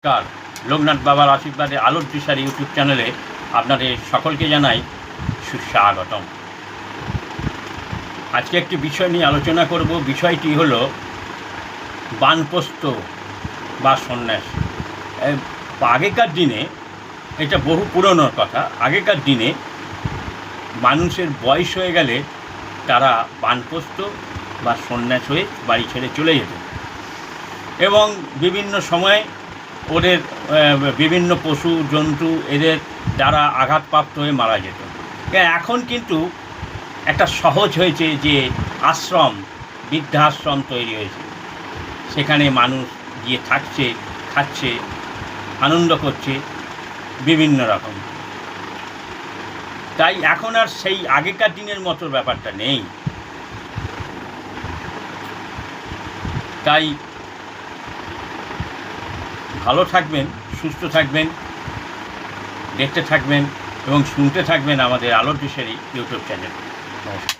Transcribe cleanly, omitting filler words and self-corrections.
নমস্কার, লোকনাথ বাবার আশীর্বাদে আলোর দিশারি ইউটিউব চ্যানেলে আপনাদের সকলকে জানাই সুস্বাগতম। আজকে একটি বিষয় নিয়ে আলোচনা করব। বিষয়টি হলো বানপ্রস্থ বা সন্ন্যাস। আগেকার দিনে, এটা বহু পুরনোর কথা, আগেকার দিনে মানুষের বয়স হয়ে গেলে তারা বানপ্রস্থ বা সন্ন্যাস হয়ে বাড়ি ছেড়ে চলে যেত এবং বিভিন্ন সময় ওদের বিভিন্ন পশু জন্তু এদের দ্বারা আঘাতপ্রাপ্ত হয়ে মারা যেত। এখন কিন্তু একটা সহজ হয়েছে যে আশ্রম, বৃদ্ধাশ্রম তৈরি হয়েছে, সেখানে মানুষ গিয়ে থাকছে, খাচ্ছে, আনন্দ করছে বিভিন্ন রকম। তাই এখন আর সেই আগেকার দিনের মতো ব্যাপারটা নেই। তাই ভালো থাকবেন, সুস্থ থাকবেন, দেখতে থাকবেন এবং শুনতে থাকবেন আমাদের আলোর দিশারি ইউটিউব চ্যানেল। নমস্কার।